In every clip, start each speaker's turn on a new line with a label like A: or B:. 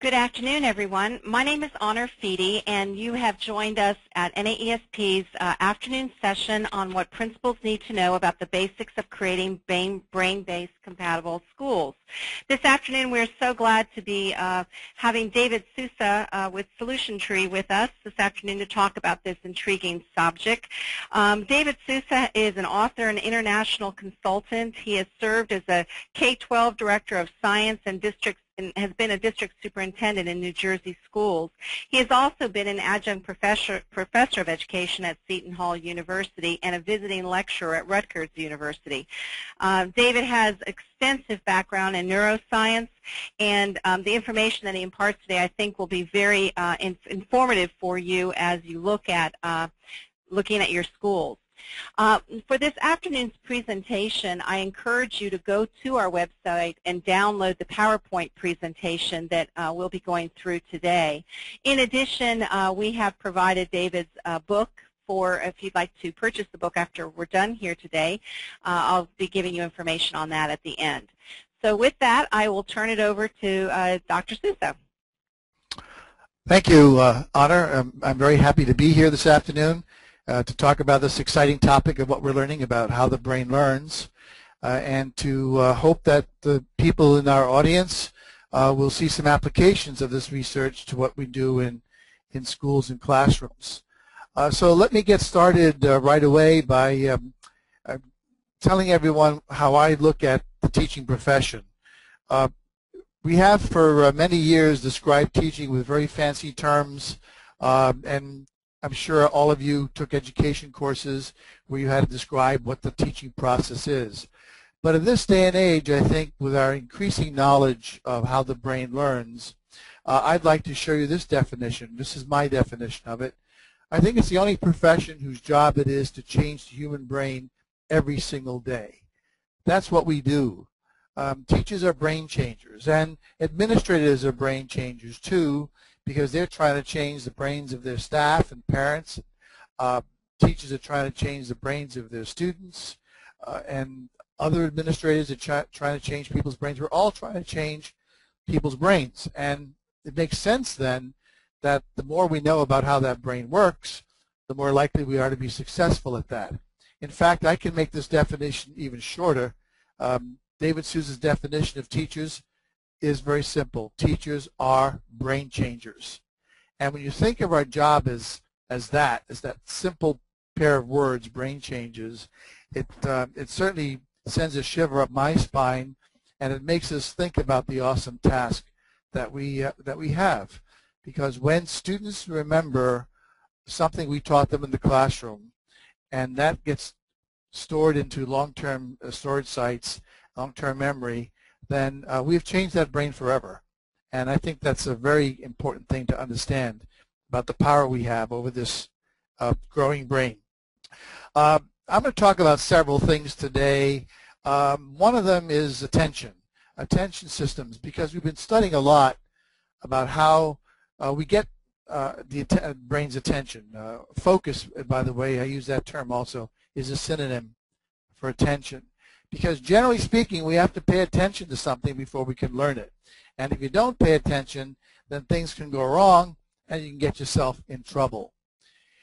A: Good afternoon, everyone. My name is Honor Feedy, and you have joined us at NAESP's afternoon session on what principals need to know about the basics of creating brain-based compatible schools. This afternoon, we're so glad to be having David Sousa with Solution Tree with us this afternoon to talk about this intriguing subject. David Sousa is an author and international consultant. He has served as a K-12 Director of Science and has been a district superintendent in New Jersey schools. He has also been an adjunct professor of education at Seton Hall University and a visiting lecturer at Rutgers University. David has extensive background in neuroscience, and the information that he imparts today I think will be very informative for you as you look at looking at your schools. For this afternoon's presentation, I encourage you to go to our website and download the PowerPoint presentation that we'll be going through today. In addition, we have provided David's book for if you'd like to purchase the book after we're done here today. I'll be giving you information on that at the end. So with that, I will turn it over to Dr. Sousa.
B: Thank you, Honor. I'm very happy to be here this afternoon to talk about this exciting topic of what we're learning about how the brain learns, and to hope that the people in our audience will see some applications of this research to what we do in schools and classrooms. So let me get started right away by telling everyone how I look at the teaching profession. We have for many years described teaching with very fancy terms, and I'm sure all of you took education courses where you had to describe what the teaching process is. But in this day and age, I think with our increasing knowledge of how the brain learns, I'd like to show you this definition. This is my definition of it. I think it's the only profession whose job it is to change the human brain every single day. That's what we do. Teachers are brain changers, and administrators are brain changers too, because they're trying to change the brains of their staff and parents. Teachers are trying to change the brains of their students, and other administrators are trying to change people's brains. We're all trying to change people's brains, and it makes sense then that the more we know about how that brain works, the more likely we are to be successful at that. In fact, I can make this definition even shorter. David Sousa's definition of teachers is very simple. Teachers are brain changers. And when you think of our job as that simple pair of words, brain changers, it certainly sends a shiver up my spine, and it makes us think about the awesome task that we have. Because when students remember something we taught them in the classroom, and that gets stored into long-term storage sites, long-term memory, then we've changed that brain forever. And I think that's a very important thing to understand about the power we have over this growing brain. I'm going to talk about several things today. One of them is attention systems, because we've been studying a lot about how we get the brain's attention. Focus, by the way, I use that term also, is a synonym for attention. Because generally speaking, we have to pay attention to something before we can learn it. And if you don't pay attention, then things can go wrong and you can get yourself in trouble.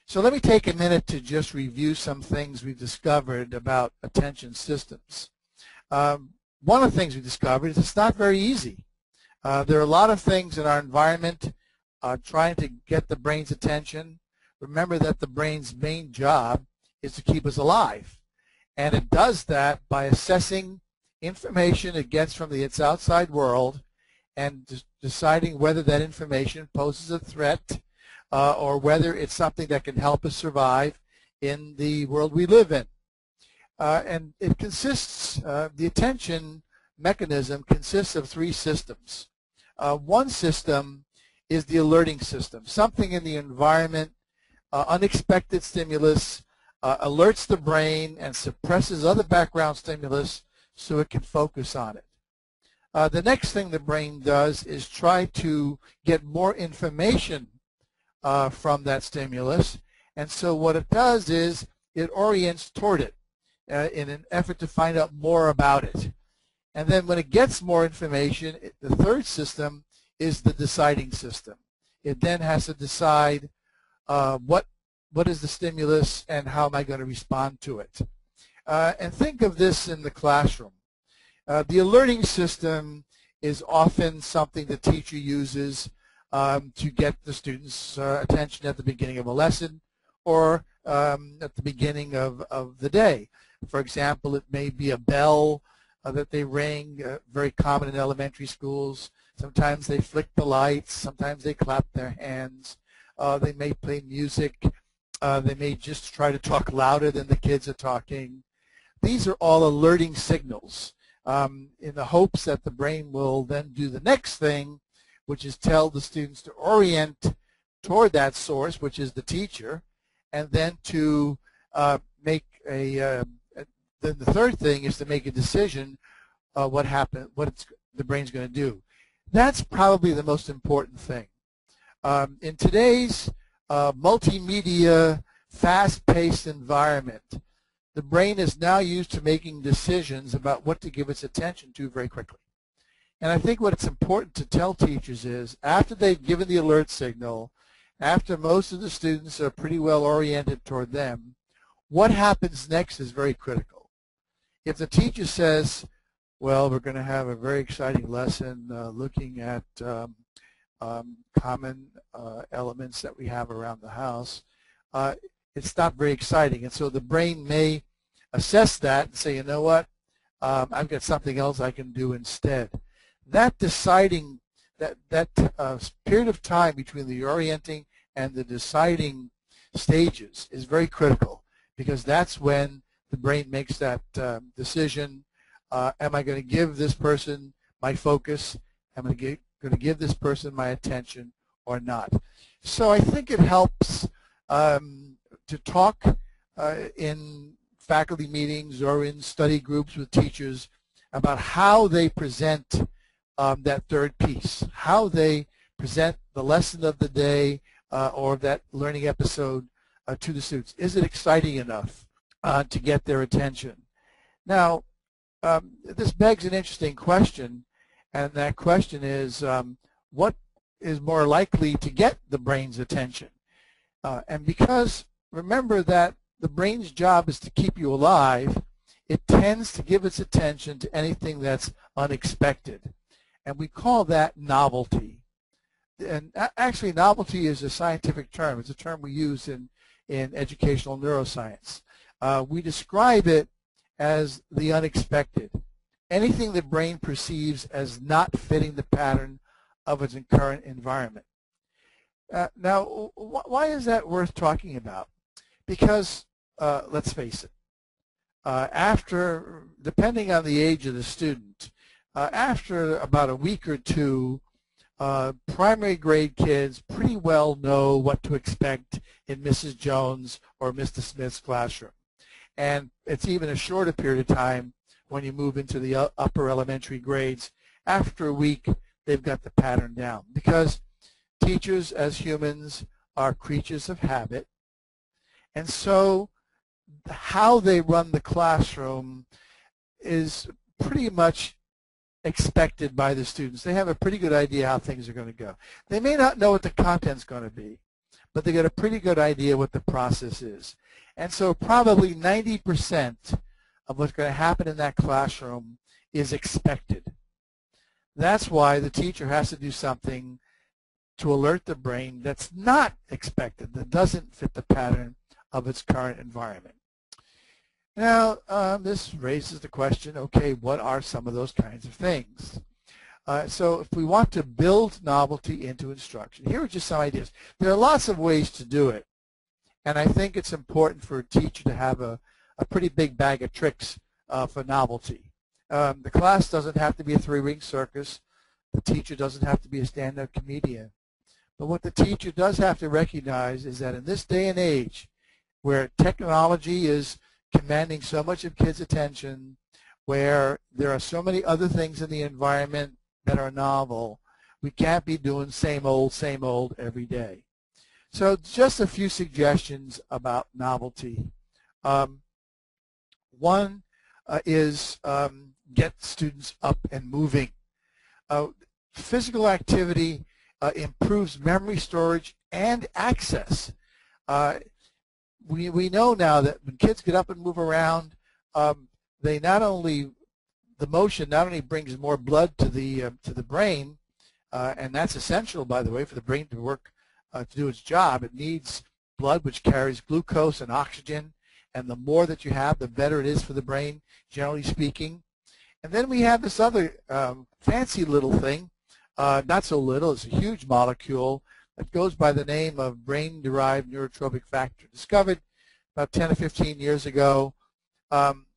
B: So let me take a minute to just review some things we've discovered about attention systems. One of the things we discovered is it's not very easy. There are a lot of things in our environment trying to get the brain's attention. Remember that the brain's main job is to keep us alive. And it does that by assessing information it gets from its outside world and deciding whether that information poses a threat or whether it's something that can help us survive in the world we live in. And it consists, the attention mechanism consists of three systems. One system is the alerting system. Something in the environment, unexpected stimulus, alerts the brain and suppresses other background stimulus so it can focus on it. The next thing the brain does is try to get more information from that stimulus, and so what it does is it orients toward it in an effort to find out more about it. And then when it gets more information, the third system is the deciding system. It then has to decide what is the stimulus and how am I going to respond to it. And think of this in the classroom. The alerting system is often something the teacher uses to get the students' attention at the beginning of a lesson or at the beginning of the day. For example, it may be a bell that they ring, very common in elementary schools. Sometimes they flick the lights, sometimes they clap their hands, they may play music, they may just try to talk louder than the kids are talking. These are all alerting signals in the hopes that the brain will then do the next thing, which is tell the students to orient toward that source, which is the teacher, and then to make then the third thing is to make a decision what the brain's going to do. That's probably the most important thing. In today's multimedia, fast-paced environment, the brain is now used to making decisions about what to give its attention to very quickly. And I think what it's important to tell teachers is after they've given the alert signal, after most of the students are pretty well oriented toward them, what happens next is very critical. If the teacher says, well, we're going to have a very exciting lesson looking at common elements that we have around the house, it's not very exciting. And so the brain may assess that and say, you know what, I've got something else I can do instead. That deciding, that period of time between the orienting and the deciding stages is very critical, because that's when the brain makes that decision. Am I going to give this person my focus? Am I going to give this person my attention or not? So I think it helps to talk in faculty meetings or in study groups with teachers about how they present that third piece, how they present the lesson of the day or that learning episode to the students. Is it exciting enough to get their attention? Now, this begs an interesting question, and that question is, what is more likely to get the brain's attention? And because remember that the brain's job is to keep you alive, it tends to give its attention to anything that's unexpected. And we call that novelty. And actually, novelty is a scientific term. It's a term we use in educational neuroscience. We describe it as the unexpected. Anything the brain perceives as not fitting the pattern of its current environment. Now, why is that worth talking about? Because, let's face it, depending on the age of the student, after about a week or two, primary grade kids pretty well know what to expect in Mrs. Jones or Mr. Smith's classroom. And it's even a shorter period of time when you move into the upper elementary grades. After a week, they've got the pattern down, because teachers as humans are creatures of habit. And so how they run the classroom is pretty much expected by the students. They have a pretty good idea how things are going to go. They may not know what the content's going to be, but they get a pretty good idea what the process is. And so probably 90% of what's going to happen in that classroom is expected. That's why the teacher has to do something to alert the brain that's not expected, that doesn't fit the pattern of its current environment. Now, this raises the question, okay, what are some of those kinds of things? So if we want to build novelty into instruction, here are just some ideas. There are lots of ways to do it, and I think it's important for a teacher to have a pretty big bag of tricks for novelty. The class doesn't have to be a three-ring circus. The teacher doesn't have to be a stand-up comedian. But what the teacher does have to recognize is that in this day and age, where technology is commanding so much of kids' attention, where there are so many other things in the environment that are novel, we can't be doing same old every day. So just a few suggestions about novelty. One is get students up and moving. physical activity improves memory storage and access. We know now that when kids get up and move around, they not only, the motion not only brings more blood to the brain, and that's essential, by the way, for the brain to work, to do its job. It needs blood, which carries glucose and oxygen, and the more that you have, the better it is for the brain, generally speaking. And then we have this other fancy little thing, not so little, it's a huge molecule that goes by the name of brain-derived neurotrophic factor, discovered about 10 or 15 years ago.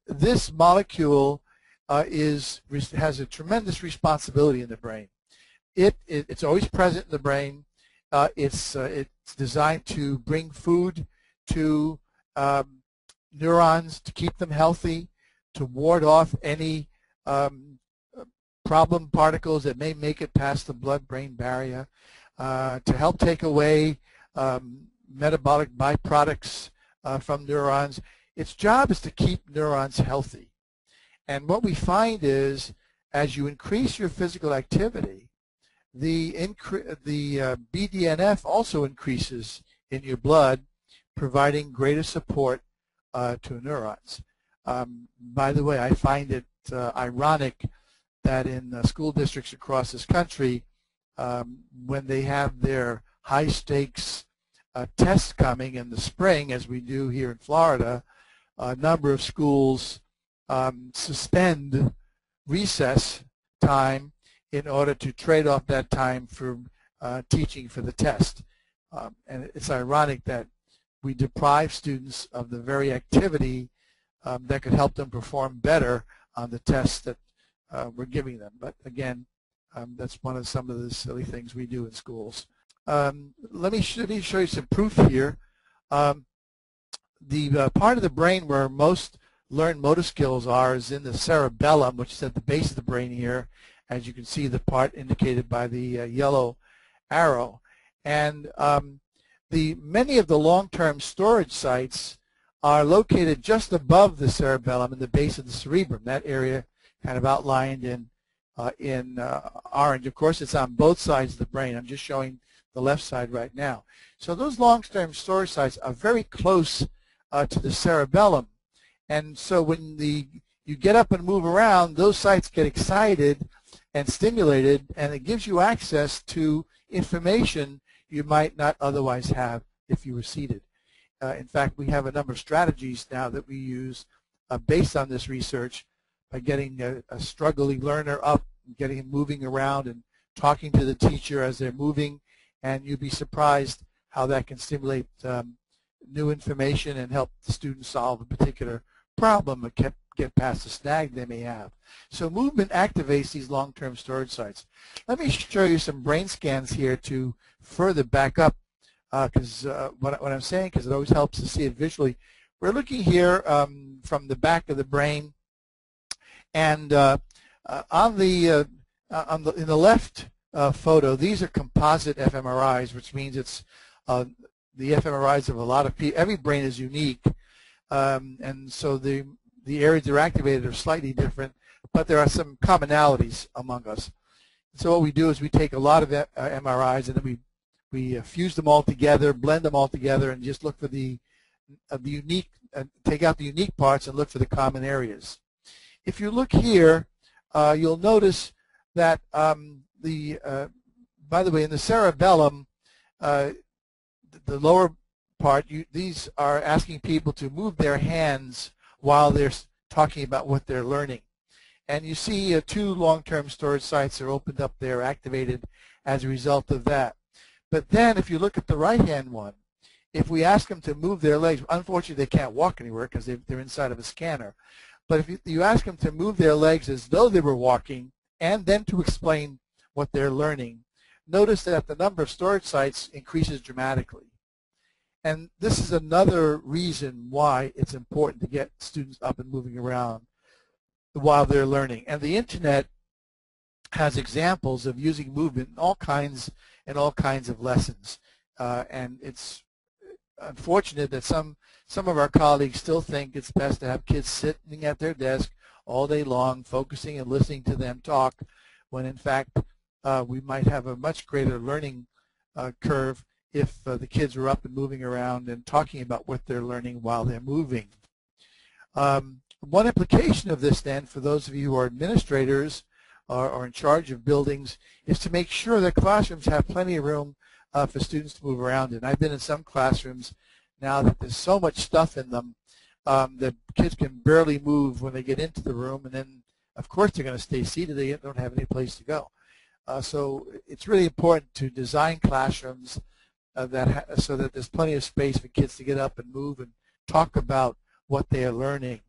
B: This molecule has a tremendous responsibility in the brain. It's always present in the brain. It's designed to bring food to neurons, to keep them healthy, to ward off any problem particles that may make it past the blood-brain barrier, to help take away metabolic byproducts from neurons. Its job is to keep neurons healthy. And what we find is, as you increase your physical activity, the BDNF also increases in your blood, providing greater support to neurons. By the way, I find it ironic that in school districts across this country, when they have their high-stakes tests coming in the spring, as we do here in Florida, a number of schools suspend recess time in order to trade off that time for teaching for the test. And it's ironic that we deprive students of the very activity that could help them perform better on the tests that we're giving them. But again, that's some of the silly things we do in schools. Let me show you some proof here. The part of the brain where most learned motor skills are is in the cerebellum, which is at the base of the brain here, as you can see, the part indicated by the yellow arrow. And many of the long-term storage sites are located just above the cerebellum in the base of the cerebrum, that area kind of outlined in orange. Of course, it's on both sides of the brain. I'm just showing the left side right now. So those long-term storage sites are very close to the cerebellum. And so when you get up and move around, those sites get excited and stimulated, and it gives you access to information you might not otherwise have if you were seated. In fact, we have a number of strategies now that we use based on this research by getting a struggling learner up, getting him moving around and talking to the teacher as they're moving, and you'd be surprised how that can stimulate new information and help the student solve a particular problem or get past the snag they may have. So movement activates these long-term storage sites. Let me show you some brain scans here to further back up what I'm saying, because it always helps to see it visually. We're looking here from the back of the brain, and in the left photo, these are composite fMRIs, which means it's the fMRIs of a lot of people. Every brain is unique, and so the areas that are activated are slightly different, but there are some commonalities among us. So what we do is we take a lot of MRIs and then we fuse them all together, blend them all together, and just look for the unique, take out the unique parts and look for the common areas. If you look here, you'll notice that by the way, in the cerebellum, the lower part, these are asking people to move their hands while they're talking about what they're learning. And you see two long-term storage sites are opened up there, activated as a result of that. But then if you look at the right-hand one, if we ask them to move their legs, unfortunately they can't walk anywhere because they're inside of a scanner. But if you ask them to move their legs as though they were walking and then to explain what they're learning, notice that the number of storage sites increases dramatically. And this is another reason why it's important to get students up and moving around while they're learning. And the Internet has examples of using movement in all kinds of lessons. And it's unfortunate that some of our colleagues still think it's best to have kids sitting at their desk all day long, focusing and listening to them talk, when in fact we might have a much greater learning curve if the kids are up and moving around and talking about what they're learning while they're moving. One implication of this then, for those of you who are administrators or in charge of buildings, is to make sure that classrooms have plenty of room for students to move around in. I've been in some classrooms now that there's so much stuff in them that kids can barely move when they get into the room, and then of course they're going to stay seated. They don't have any place to go. So it's really important to design classrooms so that there's plenty of space for kids to get up and move and talk about what they are learning.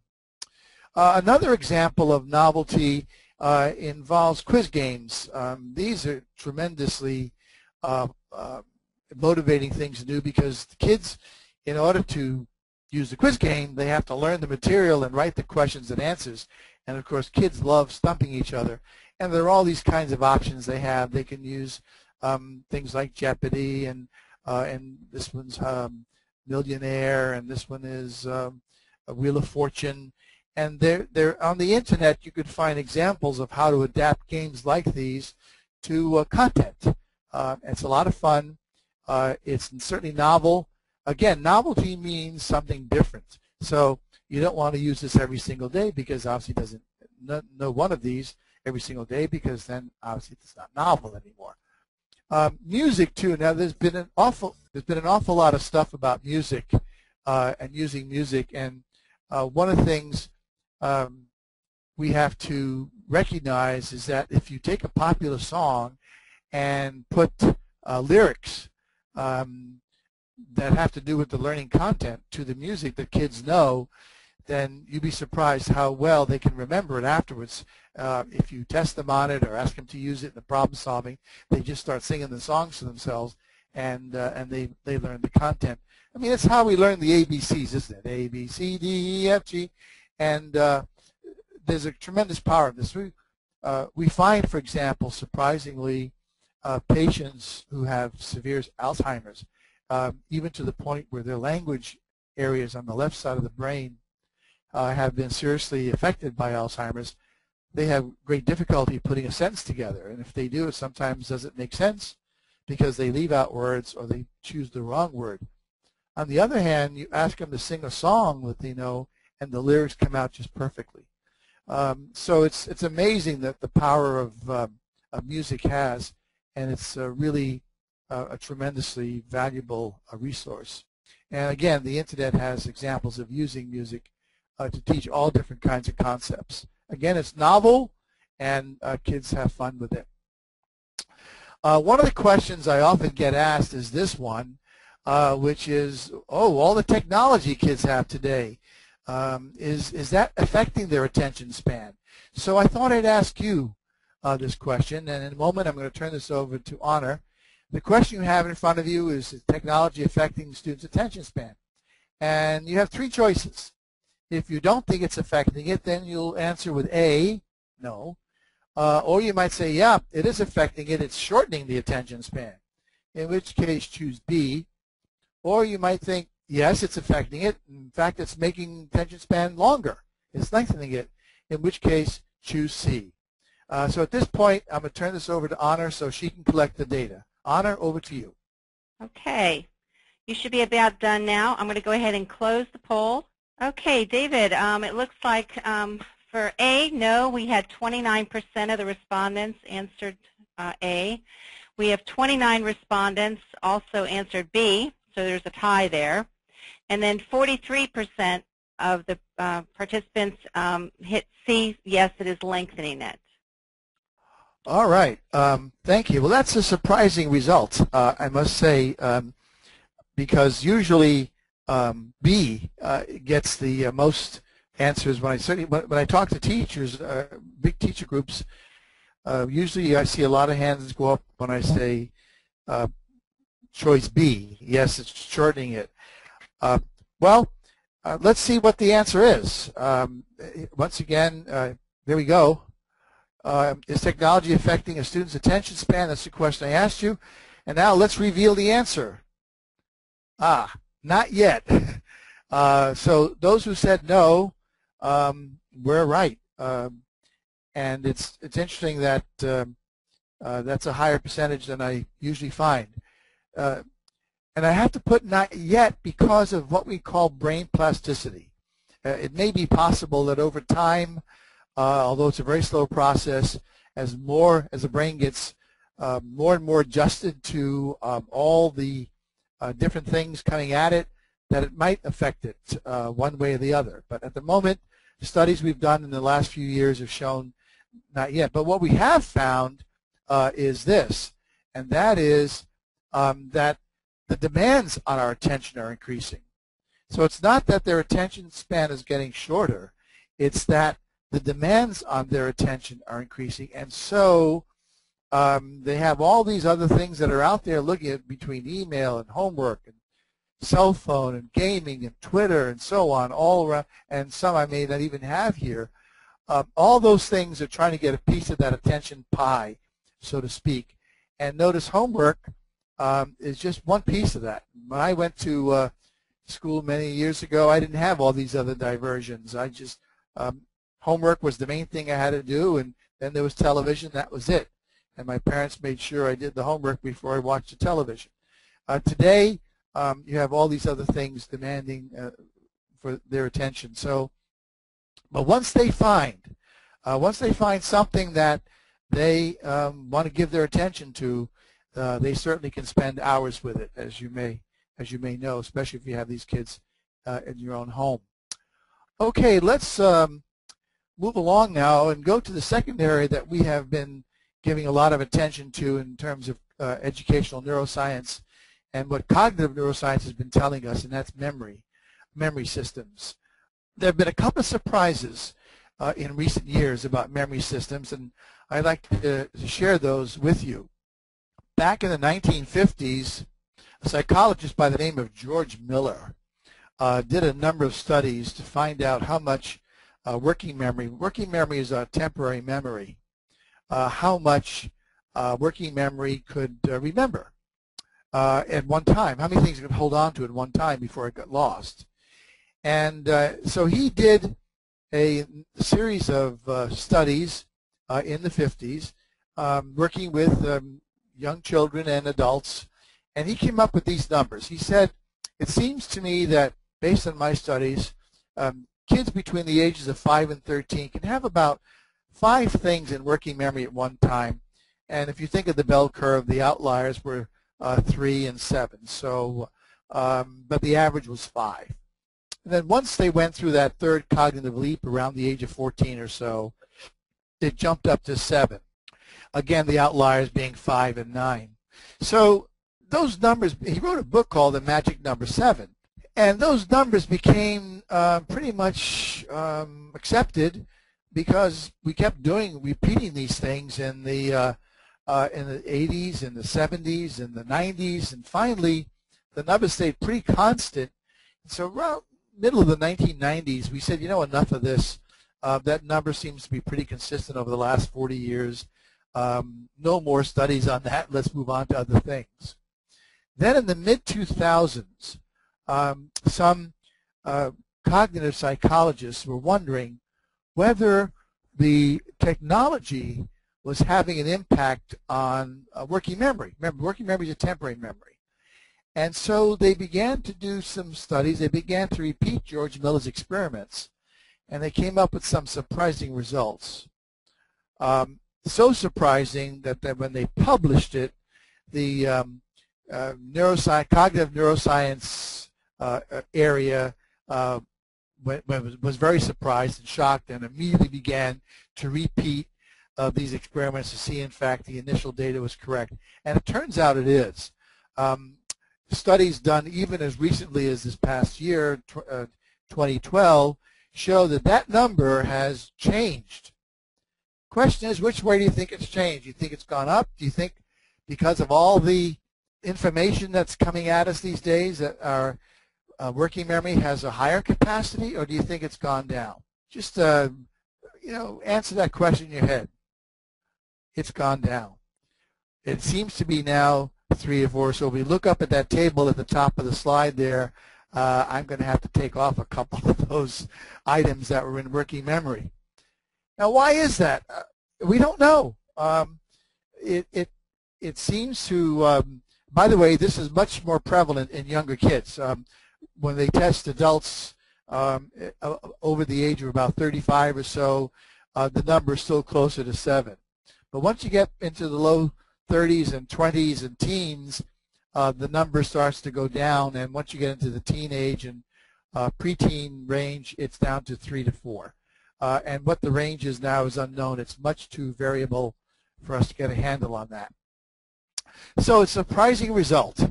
B: Another example of novelty involves quiz games. These are tremendously motivating things to do, because the kids, in order to use the quiz game, they have to learn the material and write the questions and answers. And of course, kids love stumping each other. And there are all these kinds of options they have. They can use things like Jeopardy, and this one's Millionaire, and this one is a Wheel of Fortune. And they're on the internet. You could find examples of how to adapt games like these to content. It's a lot of fun. It's certainly novel. Again, novelty means something different. So you don't want to use this every single day, because obviously it doesn't know one of these every single day, because then obviously it's not novel anymore. Music too. Now there's been an awful lot of stuff about music and using music, and one of the things we have to recognize is that if you take a popular song and put lyrics that have to do with the learning content to the music that kids know, then you'd be surprised how well they can remember it afterwards. If you test them on it or ask them to use it in the problem solving, they just start singing the songs to themselves, and they learn the content. I mean, it's how we learn the ABCs, isn't it? A, B, C, D, E, F, G. And there's a tremendous power of this. We find, for example, surprisingly, patients who have severe Alzheimer's, even to the point where their language areas on the left side of the brain have been seriously affected by Alzheimer's. They have great difficulty putting a sentence together, and if they do, it sometimes doesn't make sense because they leave out words or they choose the wrong word. On the other hand, you ask them to sing a song that they know, and the lyrics come out just perfectly. So it's amazing that the power of music has, and it's really a tremendously valuable resource. And again, the internet has examples of using music to teach all different kinds of concepts. Again, it's novel, and kids have fun with it. One of the questions I often get asked is this one, which is, all the technology kids have today, is that affecting their attention span? So I thought I'd ask you this question, and in a moment I'm going to turn this over to Honor. The question you have in front of you is technology affecting students' attention span? And you have three choices. If you don't think it's affecting it, then you'll answer with A, no. Or you might say, yeah, it is affecting it. It's shortening the attention span, in which case choose B. Or you might think, yes, it's affecting it. In fact, it's making attention span longer. It's lengthening it, in which case choose C. So at this point, I'm going to turn this over to Honor so she can collect the data. Honor, over to you.
A: Okay. You should be about done now. I'm going to go ahead and close the poll. Okay, David, it looks like for A, no, we had 29% of the respondents answered A. We have 29 respondents also answered B, so there's a tie there. And then 43% of the participants hit C, yes, it is lengthening it.
B: All right. Thank you. Well, that's a surprising result, I must say, because usually B gets the most answers. When I talk to teachers, big teacher groups, usually I see a lot of hands go up when I say choice B. Yes, it's shortening it. Well, let's see what the answer is. Once again, there we go. Is technology affecting a student's attention span? That's the question I asked you. And now let's reveal the answer. Not yet. So those who said no, we're right. And it's interesting that That's a higher percentage than I usually find. And I have to put not yet because of what we call brain plasticity. It may be possible that over time, although it's a very slow process, as the brain gets more and more adjusted to all the different things coming at it, that it might affect it one way or the other. But at the moment, the studies we've done in the last few years have shown not yet. But what we have found is this, and that is that the demands on our attention are increasing. So it's not that their attention span is getting shorter, it's that the demands on their attention are increasing, and so they have all these other things that are out there looking at between email and homework and cell phone and gaming and Twitter and so on, all around, and some I may not even have here. All those things are trying to get a piece of that attention pie, so to speak. And notice homework is just one piece of that. When I went to school many years ago, I didn't have all these other diversions. I just, homework was the main thing I had to do, and then there was television, that was it. And my parents made sure I did the homework before I watched the television. Today, you have all these other things demanding for their attention. So, but once they find something that they want to give their attention to, they certainly can spend hours with it, as you may know, especially if you have these kids in your own home. Okay, let's move along now and go to the second area that we have been giving a lot of attention to in terms of educational neuroscience and what cognitive neuroscience has been telling us, and that's memory systems. There have been a couple of surprises in recent years about memory systems, and I'd like to share those with you. Back in the 1950s, a psychologist by the name of George Miller did a number of studies to find out how much working memory is a temporary memory, how much working memory could remember at one time, how many things it could hold on to at one time before it got lost. And so he did a series of studies in the 50s working with young children and adults, and he came up with these numbers. He said, it seems to me that based on my studies, kids between the ages of 5 and 13 can have about 5 things in working memory at one time. And if you think of the bell curve, the outliers were 3 and 7. So, but the average was 5. And then once they went through that third cognitive leap around the age of 14 or so, it jumped up to 7. Again, the outliers being 5 and 9. So those numbers, he wrote a book called The Magic Number 7. And those numbers became pretty much accepted because we kept repeating these things in the 80s, in the 70s, in the 90s, and finally the numbers stayed pretty constant. So around middle of the 1990s, we said, you know, enough of this. That number seems to be pretty consistent over the last 40 years. No more studies on that. Let's move on to other things. Then in the mid-2000s, some cognitive psychologists were wondering whether the technology was having an impact on working memory. Remember, working memory is a temporary memory. And so they began to do some studies. They began to repeat George Miller's experiments, and they came up with some surprising results. So surprising that when they published it, the cognitive neuroscience area was very surprised and shocked and immediately began to repeat these experiments to see, in fact, the initial data was correct. And it turns out it is. Studies done even as recently as this past year, 2012, show that that number has changed. Question is, which way do you think it's changed? Do you think it's gone up? Do you think because of all the information that's coming at us these days that our working memory has a higher capacity, or do you think it's gone down? Just you know, answer that question in your head. It's gone down. It seems to be now 3 or 4. So if we look up at that table at the top of the slide there, I'm going to have to take off a couple of those items that were in working memory. Now, why is that? We don't know. it seems to, by the way, this is much more prevalent in younger kids. When they test adults over the age of about 35 or so, the number is still closer to 7. But once you get into the low 30s and 20s and teens, the number starts to go down, and once you get into the teenage and preteen range, it's down to 3 to 4. And what the range is now is unknown. It's much too variable for us to get a handle on that. So it's a surprising result.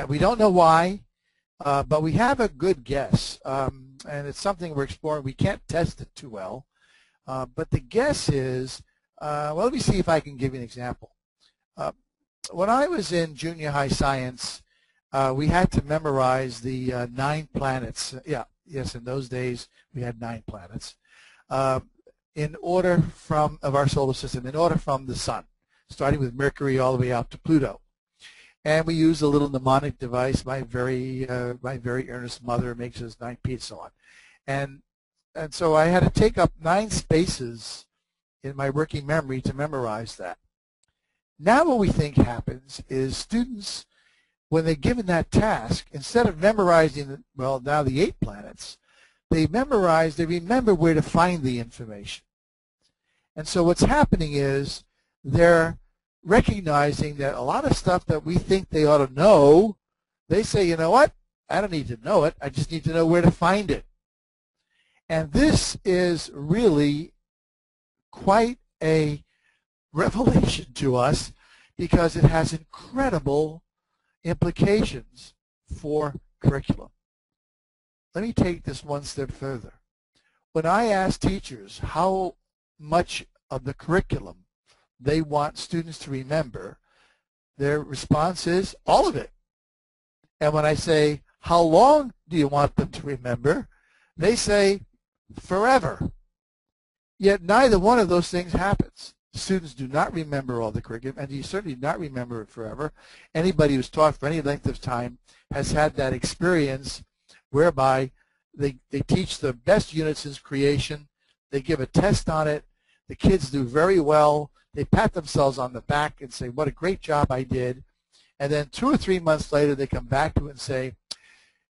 B: We don't know why, but we have a good guess, and it's something we're exploring. We can't test it too well, but the guess is, well, let me see if I can give you an example. When I was in junior high science, we had to memorize the 9 planets. Yes, in those days we had 9 planets. In order of our solar system, in order from the sun, starting with Mercury all the way out to Pluto. And we use a little mnemonic device. My very earnest mother makes us 9P and so on. And so I had to take up 9 spaces in my working memory to memorize that. Now what we think happens is students, when they're given that task, instead of memorizing, well, now the 8 planets, they remember where to find the information. And so what's happening is they're recognizing that a lot of stuff that we think they ought to know, they say, you know what, I don't need to know it, I just need to know where to find it. And this is really quite a revelation to us because it has incredible implications for curriculum. Let me take this one step further. When I ask teachers how much of the curriculum they want students to remember, their response is all of it. And when I say, how long do you want them to remember, they say forever. Yet neither one of those things happens. Students do not remember all the curriculum, and you certainly do not remember it forever. Anybody who's taught for any length of time has had that experience whereby they teach the best unit since creation, they give a test on it, the kids do very well, they pat themselves on the back and say, what a great job I did, and then 2 or 3 months later they come back to it and say,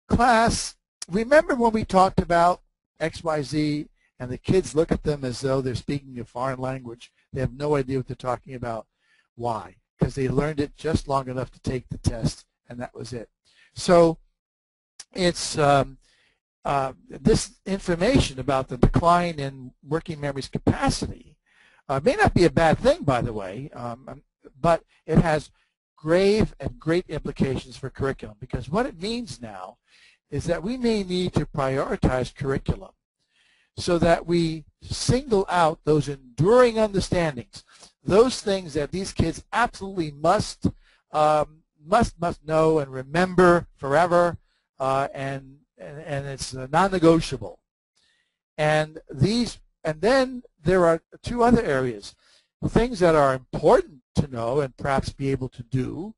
B: class, remember when we talked about XYZ? And the kids look at them as though they're speaking a foreign language. They have no idea what they're talking about. Why? Because they learned it just long enough to take the test, and that was it. So it's this information about the decline in working memory's capacity may not be a bad thing, by the way, but it has grave and great implications for curriculum, because what it means now is that we may need to prioritize curriculum so that we single out those enduring understandings, those things that these kids absolutely must know and remember forever, and it's non-negotiable. And then there are 2 other areas, things that are important to know and perhaps be able to do,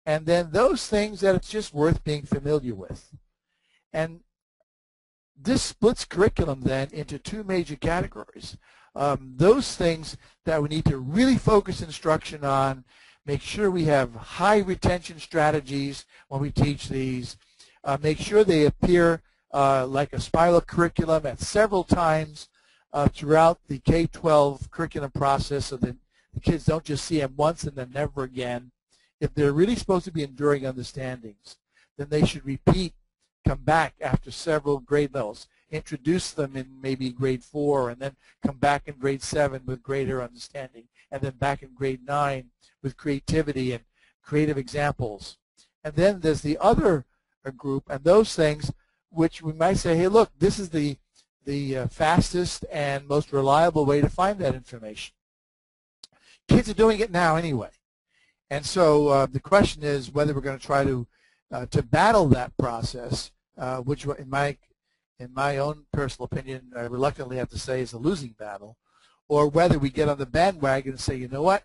B: and then those things that it's just worth being familiar with. And this splits curriculum then into 2 major categories. Those things that we need to really focus instruction on, make sure we have high retention strategies when we teach these, make sure they appear like a spiral curriculum at several times throughout the K-12 curriculum process so that the kids don't just see them once and then never again. If they're really supposed to be enduring understandings, then they should repeat, come back after several grade levels, introduce them in maybe grade 4, and then come back in grade 7 with greater understanding, and then back in grade 9 with creativity and creative examples. And then there's the other group, and those things which we might say, hey, look, this is the fastest and most reliable way to find that information. Kids are doing it now anyway. And so the question is whether we're going to try to battle that process, which in my own personal opinion, I reluctantly have to say is a losing battle, or whether we get on the bandwagon and say, you know what,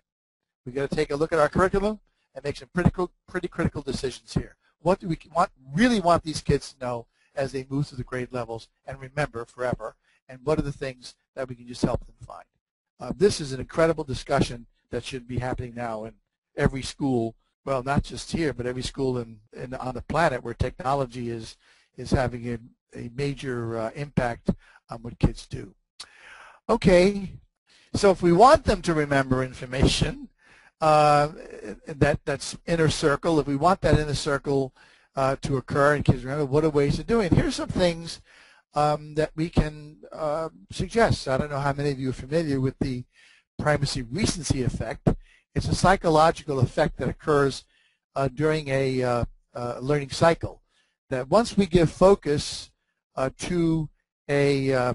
B: we've got to take a look at our curriculum and make some pretty critical decisions here. What do we really want these kids to know as they move through the grade levels and remember forever, and what are the things that we can just help them find? This is an incredible discussion that should be happening now in every school. Well, not just here, but every school on the planet where technology is having a major impact on what kids do. Okay, so if we want them to remember information, that's inner circle. If we want that inner circle to occur and kids remember, what are ways of doing it? Here's some things that we can suggest. I don't know how many of you are familiar with the primacy recency effect. It's a psychological effect that occurs during a learning cycle. That once we give focus to a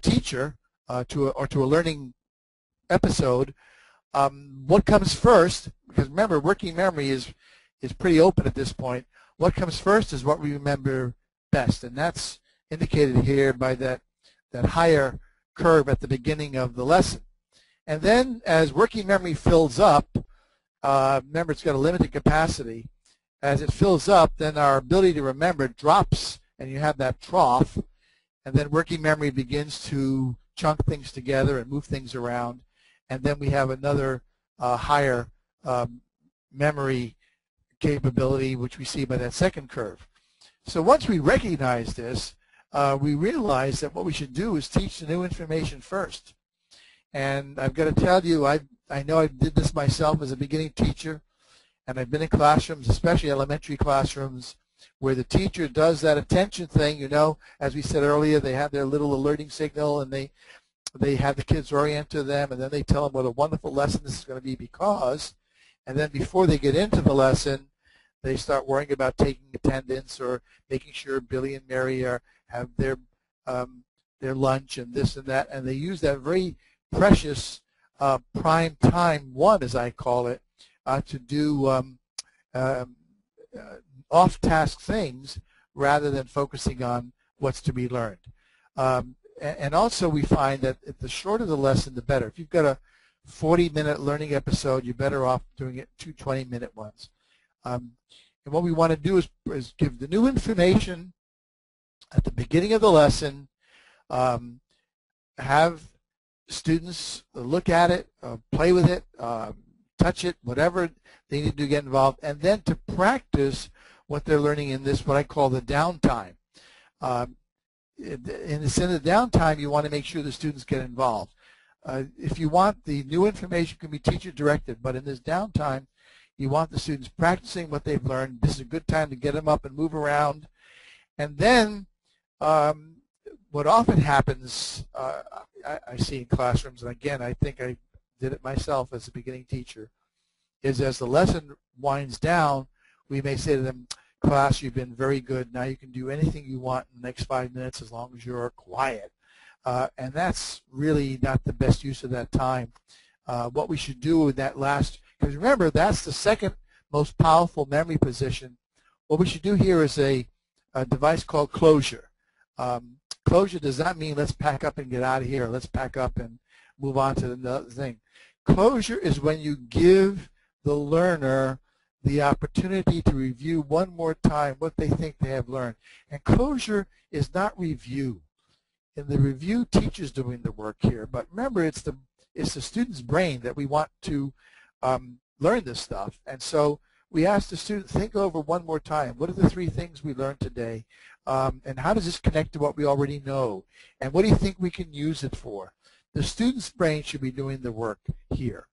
B: teacher or to a learning episode, what comes first? Because remember, working memory is pretty open at this point. What comes first is what we remember best, and that's indicated here by that higher curve at the beginning of the lesson. And then as working memory fills up, remember it's got a limited capacity, as it fills up, then our ability to remember drops, and you have that trough, and then working memory begins to chunk things together and move things around, and then we have another higher memory capability, which we see by that second curve. So once we recognize this, we realize that what we should do is teach the new information first. And I've got to tell you, I know I did this myself as a beginning teacher, and I've been in classrooms, especially elementary classrooms, where the teacher does that attention thing. You know, as we said earlier, they have their little alerting signal, and they have the kids orient to them, and then they tell them what a wonderful lesson this is going to be because, and then before they get into the lesson, they start worrying about taking attendance or making sure Billy and Mary have their lunch and this and that, and they use that very precious prime time one, as I call it, to do off-task things rather than focusing on what's to be learned. And also we find that the shorter the lesson, the better. If you've got a 40-minute learning episode, you're better off doing it 2 20-minute ones. And what we want to do is give the new information at the beginning of the lesson, have students look at it, play with it, touch it, whatever they need to get involved, and then to practice what they're learning in this, what I call the downtime. In the downtime, you want to make sure the students get involved. If you want, the new information can be teacher-directed, but in this downtime, you want the students practicing what they've learned. This is a good time to get them up and move around. And then what often happens, I see in classrooms, and again, I think I did it myself as a beginning teacher, is as the lesson winds down, we may say to them, class, you've been very good. Now you can do anything you want in the next 5 minutes as long as you're quiet. And that's really not the best use of that time. What we should do with that last, because remember, that's the second most powerful memory position. What we should do here is a device called closure. Closure does not mean let's pack up and get out of here. Let's pack up and move on to another thing. Closure is when you give the learner the opportunity to review one more time what they think they have learned. And closure is not review. In the review, teacher's doing the work here. But remember, it's the student's brain that we want to learn this stuff. And so we ask the student, think over one more time. What are the 3 things we learned today? And how does this connect to what we already know? And what do you think we can use it for? The student's brain should be doing the work here.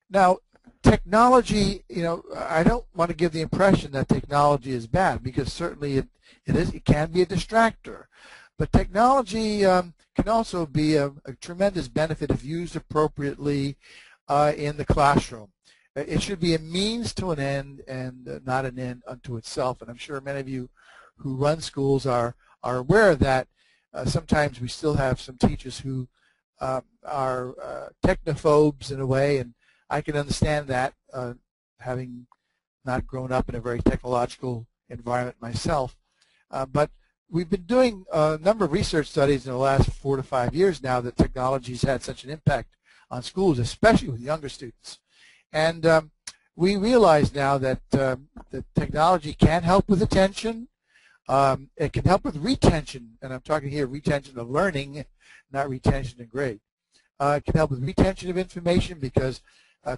B: Now, technology, you know, I don't want to give the impression that technology is bad, because certainly it can be a distractor. But technology can also be a tremendous benefit if used appropriately in the classroom. It should be a means to an end and not an end unto itself. And I'm sure many of you who run schools are aware of that. Sometimes we still have some teachers who are technophobes in a way, and I can understand that, having not grown up in a very technological environment myself. But we've been doing a number of research studies in the last 4 to 5 years now that technology's had such an impact on schools, especially with younger students. And we realize now that technology can help with attention. It can help with retention, and I'm talking here retention of learning, not retention in grade. It can help with retention of information because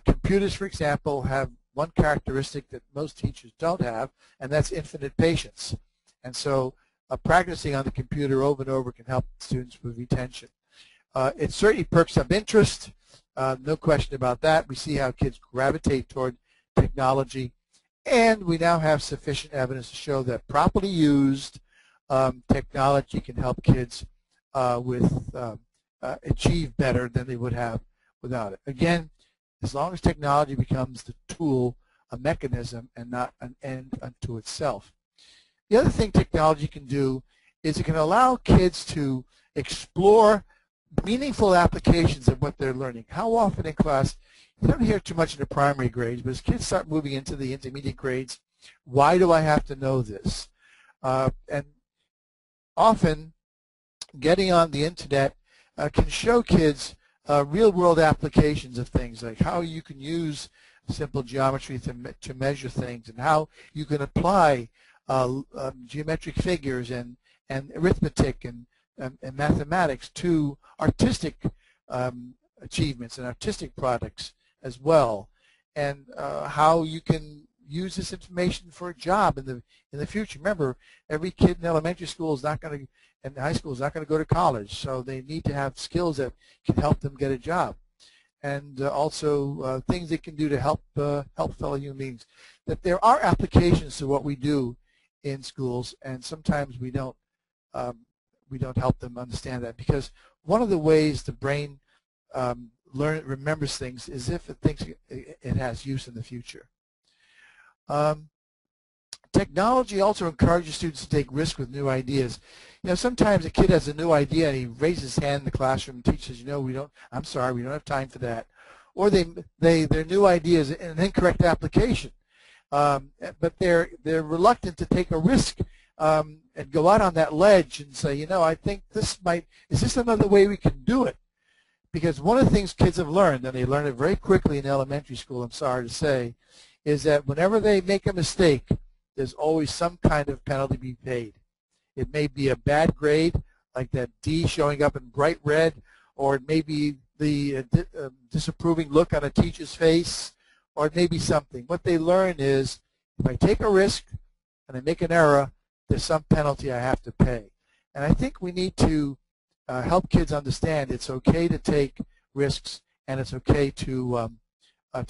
B: computers, for example, have one characteristic that most teachers don't have, and that's infinite patience. And so practicing on the computer over and over can help students with retention. It certainly perks up interest, no question about that. We see how kids gravitate toward technology, and we now have sufficient evidence to show that properly used technology can help kids achieve better than they would have without it. Again, as long as technology becomes the tool, a mechanism, and not an end unto itself. The other thing technology can do is it can allow kids to explore meaningful applications of what they're learning. How often in class, you don't hear too much in the primary grades, but as kids start moving into the intermediate grades, why do I have to know this? And often, getting on the internet can show kids real-world applications of things, like how you can use simple geometry to measure things, and how you can apply geometric figures and arithmetic and mathematics to artistic achievements and artistic products as well, and how you can use this information for a job in the future. Remember, every kid in elementary school is not going to, and high school is not going to go to college, so they need to have skills that can help them get a job, and also things they can do to help fellow human beings. That there are applications to what we do in schools, and sometimes we don't help them understand that, because one of the ways the brain remembers things is if it thinks it has use in the future. Technology also encourages students to take risks with new ideas. You know, sometimes a kid has a new idea and he raises his hand in the classroom and teacher says, you know, I'm sorry, we don't have time for that. Or their new idea is an incorrect application. But they're reluctant to take a risk and go out on that ledge and say, you know, I think is this another way we can do it? Because one of the things kids have learned, and they learn it very quickly in elementary school, I'm sorry to say, is that whenever they make a mistake, there's always some kind of penalty to be paid. It may be a bad grade, like that D showing up in bright red, or it may be the disapproving look on a teacher's face, or it may be something. What they learn is, if I take a risk and I make an error, there's some penalty I have to pay. And I think we need to help kids understand it's okay to take risks, and it's okay to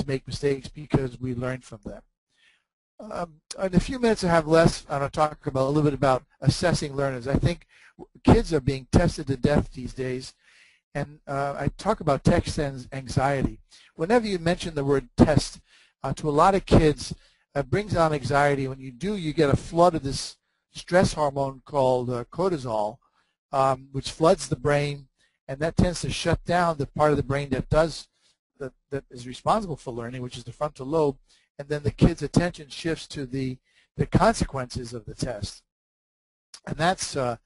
B: make mistakes because we learn from them. In a few minutes I have less, I'm going to talk about a little bit about assessing learners. I think kids are being tested to death these days, and I talk about test anxiety. Whenever you mention the word test, to a lot of kids, it brings on anxiety. When you do, you get a flood of this stress hormone called cortisol, which floods the brain, and that tends to shut down the part of the brain that is responsible for learning, which is the frontal lobe, and then the kid's attention shifts to the consequences of the test. And that's a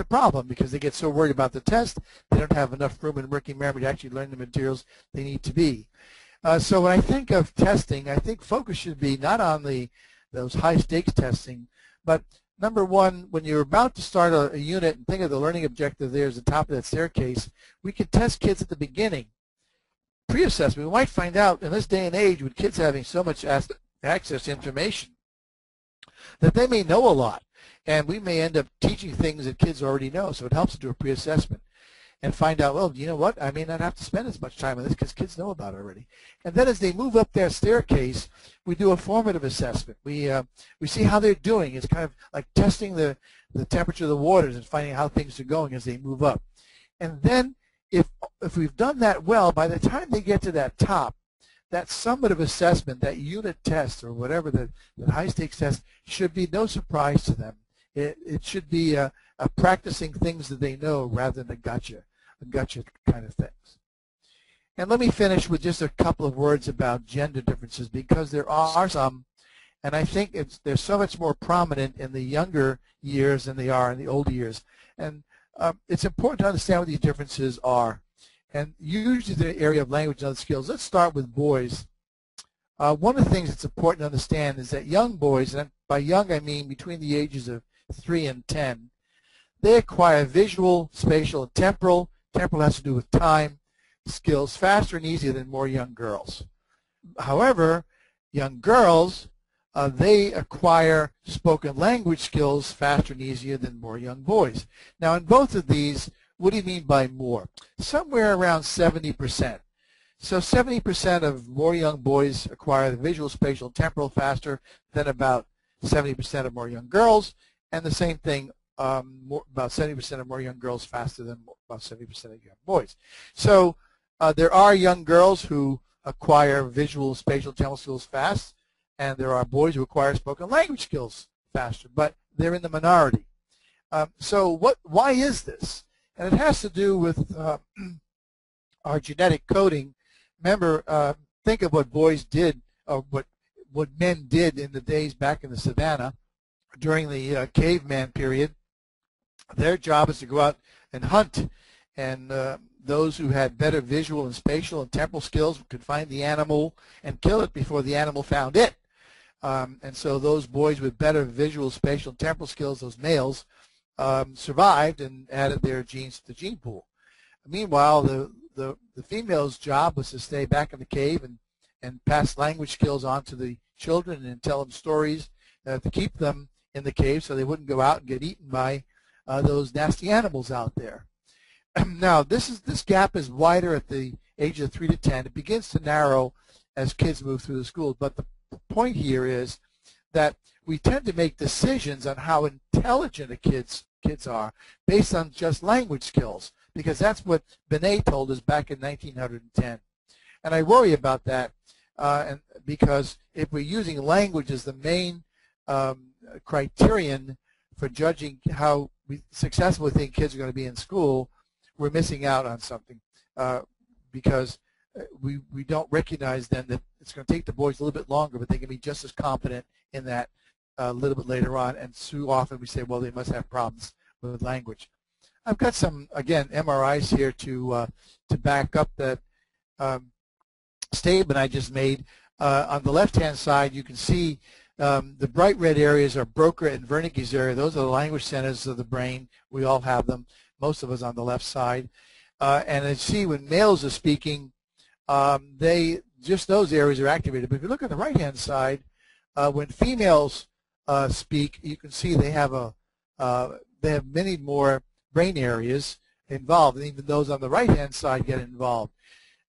B: problem, because they get so worried about the test, they don't have enough room in working memory to actually learn the materials they need to be. So when I think of testing, I think focus should be not on those high-stakes testing, but number one, when you're about to start a unit and think of the learning objective there as the top of that staircase, we can test kids at the beginning. Pre-assessment, we might find out in this day and age with kids having so much access to information that they may know a lot, and we may end up teaching things that kids already know, so it helps to do a pre-assessment and find out, well, you know what, I may not have to spend as much time on this because kids know about it already. And then as they move up their staircase, we do a formative assessment. We see how they're doing. It's kind of like testing the temperature of the waters and finding how things are going as they move up. And then if we've done that well, by the time they get to that top, that summative assessment, that unit test or whatever, that high-stakes test, should be no surprise to them. It should be practicing things that they know rather than a gotcha kind of things. And let me finish with just a couple of words about gender differences, because there are some, and I think they're so much more prominent in the younger years than they are in the older years. And it's important to understand what these differences are. And usually the area of language and other skills. Let's start with boys. One of the things that's important to understand is that young boys, and by young I mean between the ages of 3 and 10, they acquire visual, spatial, and temporal temporal has to do with time, skills, faster and easier than more young girls. However, young girls, they acquire spoken language skills faster and easier than more young boys. Now, in both of these, what do you mean by more? Somewhere around 70%. So 70% of more young boys acquire the visual, spatial, and temporal faster than about 70% of more young girls, and the same thing, about 70% of more young girls faster than about 70% of young boys. So there are young girls who acquire visual, spatial, temporal skills fast, and there are boys who acquire spoken language skills faster, but they're in the minority. So why is this? And it has to do with our genetic coding. Remember, think of what boys did, or what men did in the days back in the savannah during the caveman period. Their job is to go out and hunt, and those who had better visual and spatial and temporal skills could find the animal and kill it before the animal found it. And so those boys with better visual, spatial, and temporal skills, those males, survived and added their genes to the gene pool. Meanwhile, the female's job was to stay back in the cave and pass language skills on to the children and tell them stories to keep them in the cave so they wouldn't go out and get eaten by those nasty animals out there. Now, this gap is wider at the age of 3 to 10. It begins to narrow as kids move through the schools. But the point here is that we tend to make decisions on how intelligent a kids are based on just language skills, because that's what Binet told us back in 1910. And I worry about that because if we're using language as the main criterion for judging how successful we think kids are going to be in school, we're missing out on something because we don't recognize then that it's going to take the boys a little bit longer, but they can be just as competent in that a little bit later on. And too often we say, well, they must have problems with language. I've got some, again, MRIs here to back up that statement I just made. On the left-hand side, you can see the bright red areas are Broca and Wernicke's area. Those are the language centers of the brain. We all have them, most of us on the left side. And you see when males are speaking, just those areas are activated. But if you look on the right-hand side, when females speak, you can see they have many more brain areas involved, and even those on the right-hand side get involved.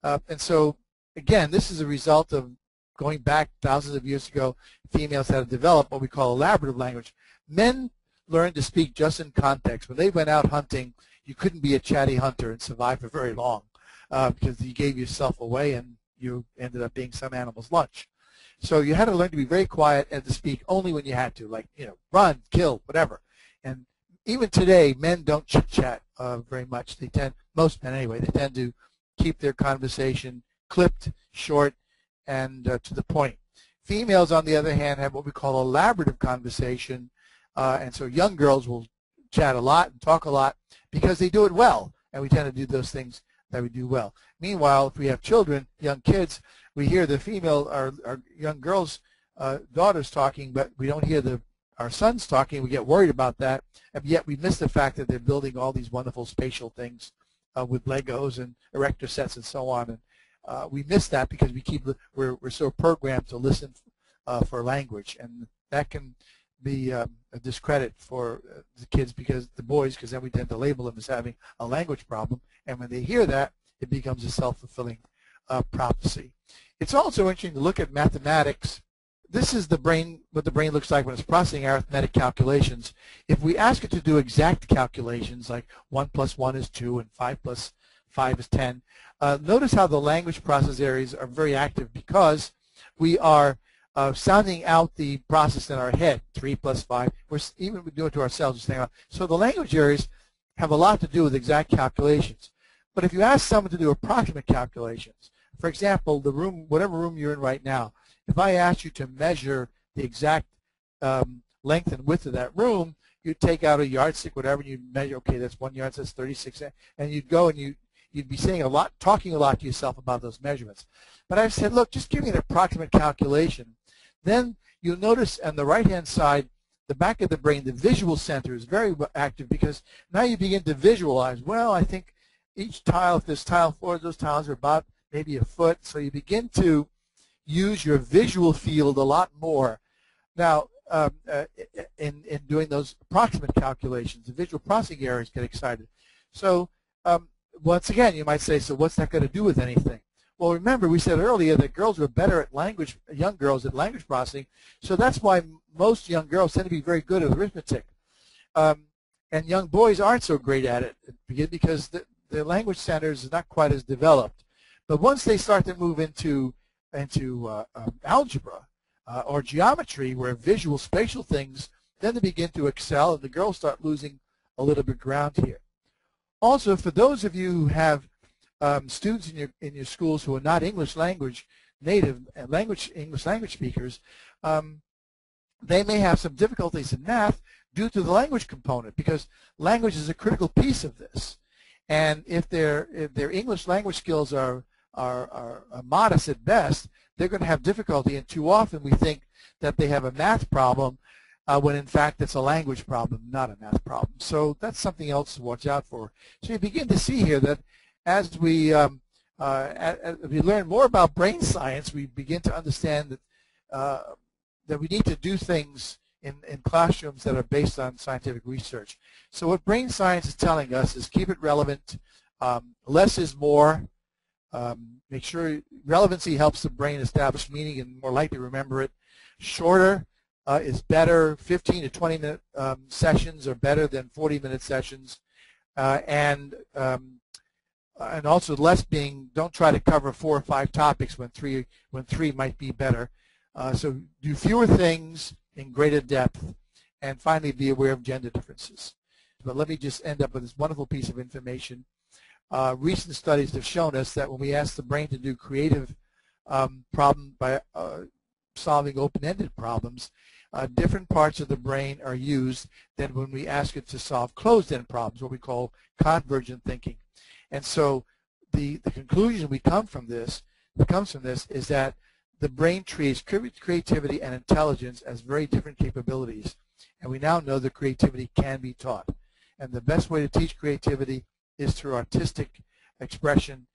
B: And so, again, this is a result of going back thousands of years ago. Females had to develop what we call elaborative language. Men learned to speak just in context. When they went out hunting, you couldn't be a chatty hunter and survive for very long because you gave yourself away and you ended up being some animal's lunch. So you had to learn to be very quiet and to speak only when you had to, like, run, kill, whatever. And even today, men don't chit-chat very much. Most men anyway, they tend to keep their conversation clipped, short, and to the point. Females, on the other hand, have what we call elaborative conversation, and so young girls will chat a lot and talk a lot because they do it well, and we tend to do those things that we do well. Meanwhile, if we have children, young kids, we hear the female, our young girls' daughters talking, but we don't hear our sons talking. We get worried about that, and yet we miss the fact that they're building all these wonderful spatial things with Legos and erector sets and so on. And we miss that because we're so programmed to listen for language, and that can be a discredit for the kids, because the boys, because then we tend to label them as having a language problem, and when they hear that, it becomes a self-fulfilling prophecy. It's also interesting to look at mathematics. This is the brain, what the brain looks like when it's processing arithmetic calculations. If we ask it to do exact calculations, like 1 + 1 is 2 and 5 + 5 is 10, notice how the language process areas are very active because we are sounding out the process in our head, 3 + 5. We do it to ourselves. So the language areas have a lot to do with exact calculations. But if you ask someone to do approximate calculations, for example, the room, whatever room you're in right now, if I asked you to measure the exact length and width of that room, you'd take out a yardstick, whatever, and you'd measure, okay, that's 1 yard, that's 36, and you'd go and you'd be saying a lot, talking a lot to yourself about those measurements. But I've said, look, just give me an approximate calculation. Then you'll notice on the right-hand side, the back of the brain, the visual center is very active because now you begin to visualize, well, I think each tile, if there's tile floors, those tiles are about maybe a foot. So you begin to use your visual field a lot more. Now, in doing those approximate calculations, the visual processing areas get excited. So once again, you might say, so what's that going to do with anything? Well, remember, we said earlier that girls were better at language, young girls at language processing, so that's why most young girls tend to be very good at arithmetic. And young boys aren't so great at it because the language centers is not quite as developed. But once they start to move into algebra or geometry, where visual spatial things, then they begin to excel, and the girls start losing a little bit of ground here. Also, for those of you who have students in your schools who are not English language native English language speakers, they may have some difficulties in math due to the language component, because language is a critical piece of this. And if their English language skills are modest at best, they're going to have difficulty. And too often we think that they have a math problem when in fact it's a language problem, not a math problem. So that's something else to watch out for. So you begin to see here that as we learn more about brain science, we begin to understand that we need to do things in classrooms that are based on scientific research. So what brain science is telling us is keep it relevant. Less is more. Make sure relevancy helps the brain establish meaning and more likely remember it. Shorter is better. 15 to 20-minute sessions are better than 40-minute sessions. And also less being, don't try to cover 4 or 5 topics when three might be better. So do fewer things in greater depth, and finally be aware of gender differences. But let me just end up with this wonderful piece of information. Recent studies have shown us that when we ask the brain to do creative problem by solving open-ended problems, different parts of the brain are used than when we ask it to solve closed-end problems, what we call convergent thinking. And so the conclusion we come from this is that the brain treats creativity and intelligence as very different capabilities, and we now know that creativity can be taught. And the best way to teach creativity is through artistic expression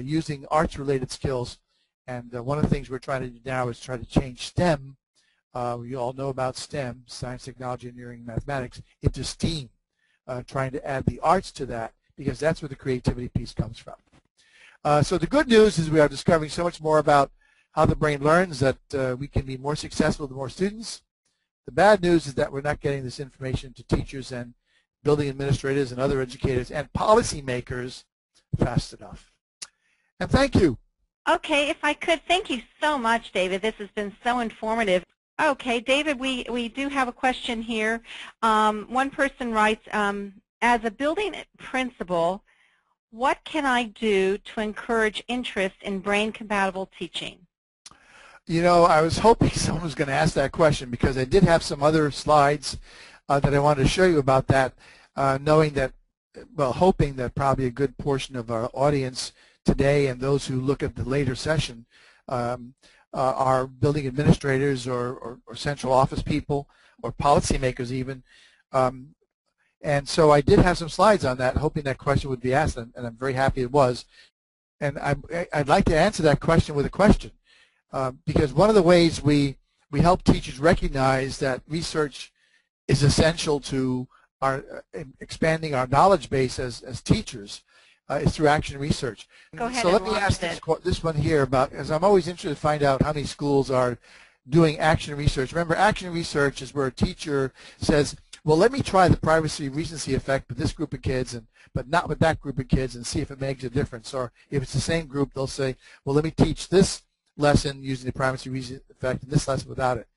B: using arts-related skills. And one of the things we're trying to do now is try to change STEM. We all know about STEM, science, technology, engineering, mathematics, into STEAM, trying to add the arts to that, because that's where the creativity piece comes from. So the good news is we are discovering so much more about how the brain learns that we can be more successful with more students. The bad news is that we're not getting this information to teachers and building administrators and other educators and policymakers fast enough. And thank you.
A: Okay, if I could, thank you so much, David. This has been so informative. Okay, David, we do have a question here. One person writes, as a building principal, what can I do to encourage interest in brain-compatible teaching?
B: You know, I was hoping someone was going to ask that question, because I did have some other slides that I wanted to show you about that, knowing that, well, hoping that probably a good portion of our audience today and those who look at the later session are building administrators or central office people or policymakers even. And so I did have some slides on that, hoping that question would be asked, and I'm very happy it was. And I'd like to answer that question with a question. Because one of the ways we help teachers recognize that research is essential to our expanding our knowledge base as teachers is through action research.
A: Go ahead.
B: So let me ask this one here about, as I'm always interested to find out how many schools are doing action research. Remember, action research is where a teacher says, well, let me try the privacy recency effect with this group of kids, but not with that group of kids, and see if it makes a difference. Or if it's the same group, they'll say, well, let me teach this lesson using the privacy recency effect and this lesson without it.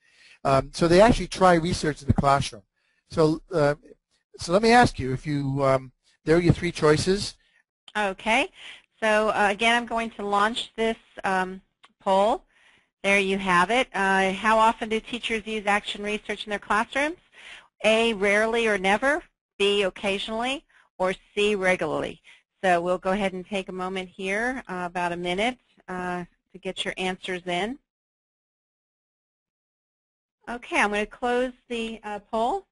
B: So they actually try research in the classroom. So let me ask you, if you, there are your 3 choices.
A: Okay. So again, I'm going to launch this poll. There you have it. How often do teachers use action research in their classrooms? A, rarely or never, B, occasionally, or C, regularly. So we'll go ahead and take a moment here, about a minute, to get your answers in. Okay, I'm going to close the poll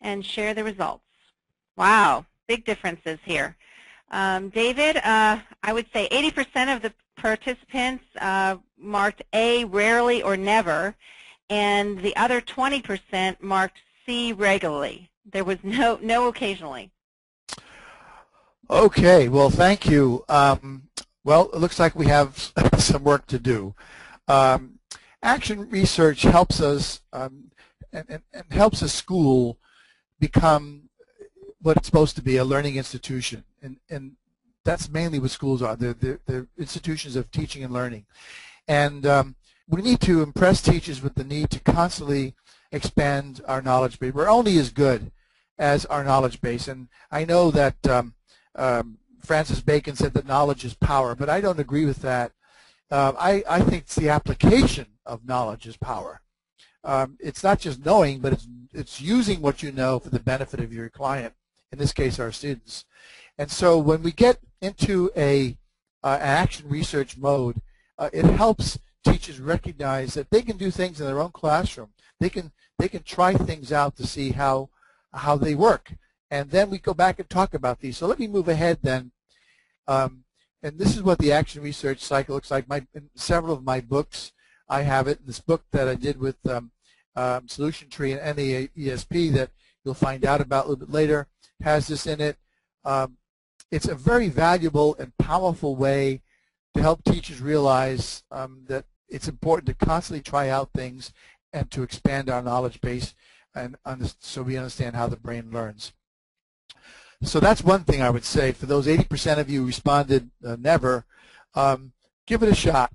A: and share the results. Wow, big differences here. David, I would say 80% of the participants marked A, rarely or never, and the other 20% marked C, regularly. There was no occasionally.
B: Okay, well, thank you. Well, it looks like we have some work to do. Action research helps us and helps a school become what it's supposed to be, a learning institution. And that's mainly what schools are. They're institutions of teaching and learning. And we need to impress teachers with the need to constantly expand our knowledge base. We're only as good as our knowledge base. And I know that Francis Bacon said that knowledge is power, but I don't agree with that. I think it's the application of knowledge is power. It's not just knowing, but it's using what you know for the benefit of your client, in this case our students. And so when we get into an action research mode, it helps teachers recognize that they can do things in their own classroom. They can try things out to see how they work. And then we go back and talk about these. So let me move ahead then. And this is what the action research cycle looks like. In several of my books, I have it. This book that I did with Solution Tree and NAESP that you'll find out about a little bit later has this in it. It's a very valuable and powerful way to help teachers realize that it's important to constantly try out things and to expand our knowledge base and so we understand how the brain learns. So that's one thing I would say. For those 80% of you who responded never, give it a shot.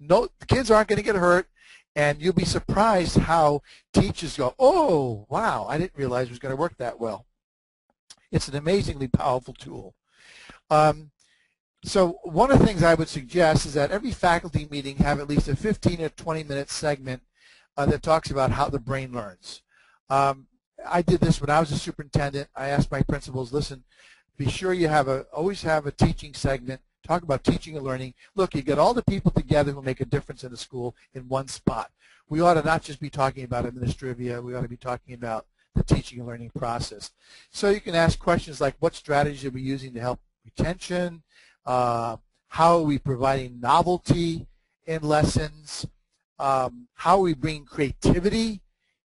B: No, the kids aren't going to get hurt, and you'll be surprised how teachers go, oh, wow, I didn't realize it was going to work that well. It's an amazingly powerful tool. So one of the things I would suggest is that every faculty meeting have at least a 15 or 20-minute segment that talks about how the brain learns. I did this when I was a superintendent. I asked my principals, listen, be sure you always have a teaching segment. Talk about teaching and learning. Look, you get all the people together who make a difference in the school in one spot. We ought to not just be talking about administrivia. We ought to be talking about the teaching and learning process. So you can ask questions like, what strategies are we using to help retention? How are we providing novelty in lessons? How are we bringing creativity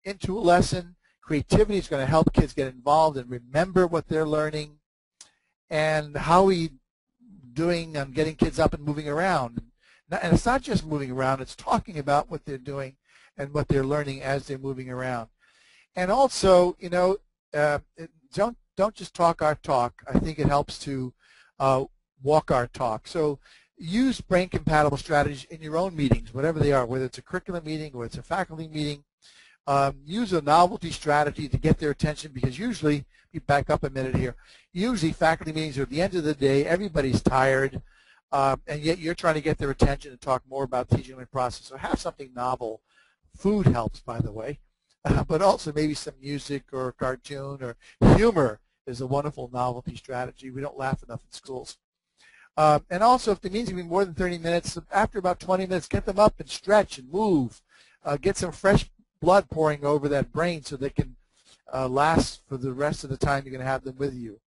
B: into a lesson? Creativity is going to help kids get involved and remember what they're learning. And how are we doing on getting kids up and moving around? And it's not just moving around, it's talking about what they're doing and what they're learning as they're moving around. And also, you know, don't just talk our talk. I think it helps to walk our talk. So use brain-compatible strategies in your own meetings, whatever they are, whether it's a curriculum meeting or it's a faculty meeting. Use a novelty strategy to get their attention, because usually, let me back up a minute here, usually faculty meetings are at the end of the day, everybody's tired, and yet you're trying to get their attention and talk more about teaching and learning process. So have something novel. Food helps, by the way, but also maybe some music or a cartoon or humor is a wonderful novelty strategy. We don't laugh enough in schools. And also, if the meeting's going to be more than 30 minutes, after about 20 minutes, get them up and stretch and move. Get some fresh blood pouring over that brain so they can last for the rest of the time you're going to have them with you.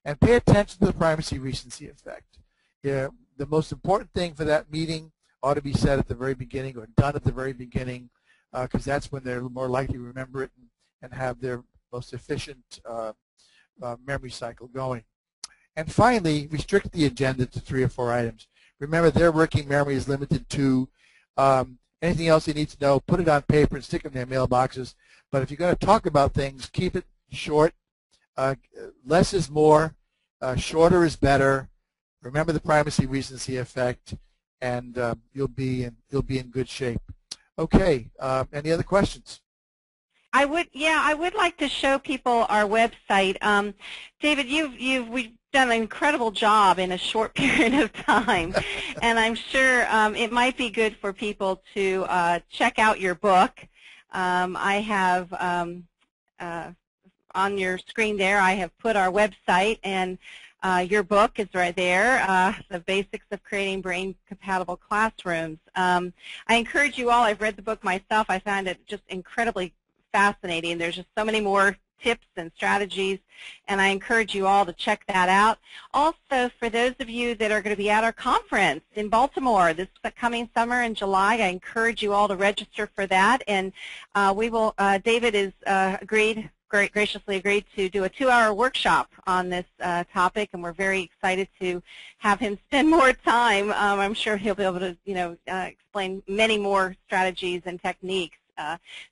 B: And pay attention to the primacy recency effect. Yeah, the most important thing for that meeting ought to be said at the very beginning or done at the very beginning, because that's when they're more likely to remember it and have their most efficient memory cycle going. And finally, restrict the agenda to 3 or 4 items. Remember, their working memory is limited to anything else they need to know, put it on paper and stick it in their mailboxes. But if you're going to talk about things, keep it short. Less is more. Shorter is better. Remember the primacy recency effect, and you'll be in good shape. Okay. Any other questions?
A: I would like to show people our website. David, we've done an incredible job in a short period of time, and I'm sure it might be good for people to check out your book. I have on your screen there, I have put our website, and your book is right there, The Basics of Creating Brain-Compatible Classrooms. I encourage you all, I've read the book myself, I found it just incredibly fascinating. There's just so many more tips and strategies, and I encourage you all to check that out. Also, for those of you that are going to be at our conference in Baltimore this coming summer in July, I encourage you all to register for that, and we will, David has graciously agreed to do a 2-hour workshop on this topic, and we're very excited to have him spend more time. I'm sure he'll be able to, explain many more strategies and techniques.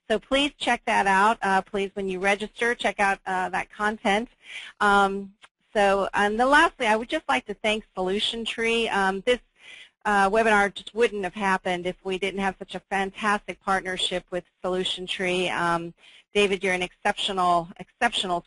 A: So please check that out. Please, when you register, check out that content. And then lastly, I would just like to thank Solution Tree. This webinar just wouldn't have happened if we didn't have such a fantastic partnership with Solution Tree. David, you're an exceptional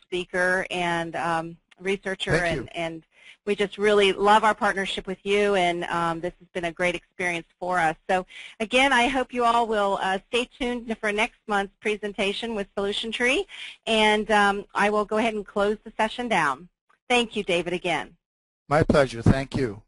A: speaker and researcher, and we just really love our partnership with you, and this has been a great experience for us. So again, I hope you all will stay tuned for next month's presentation with Solution Tree, and I will go ahead and close the session down. Thank you, David, again.
B: My pleasure. Thank you.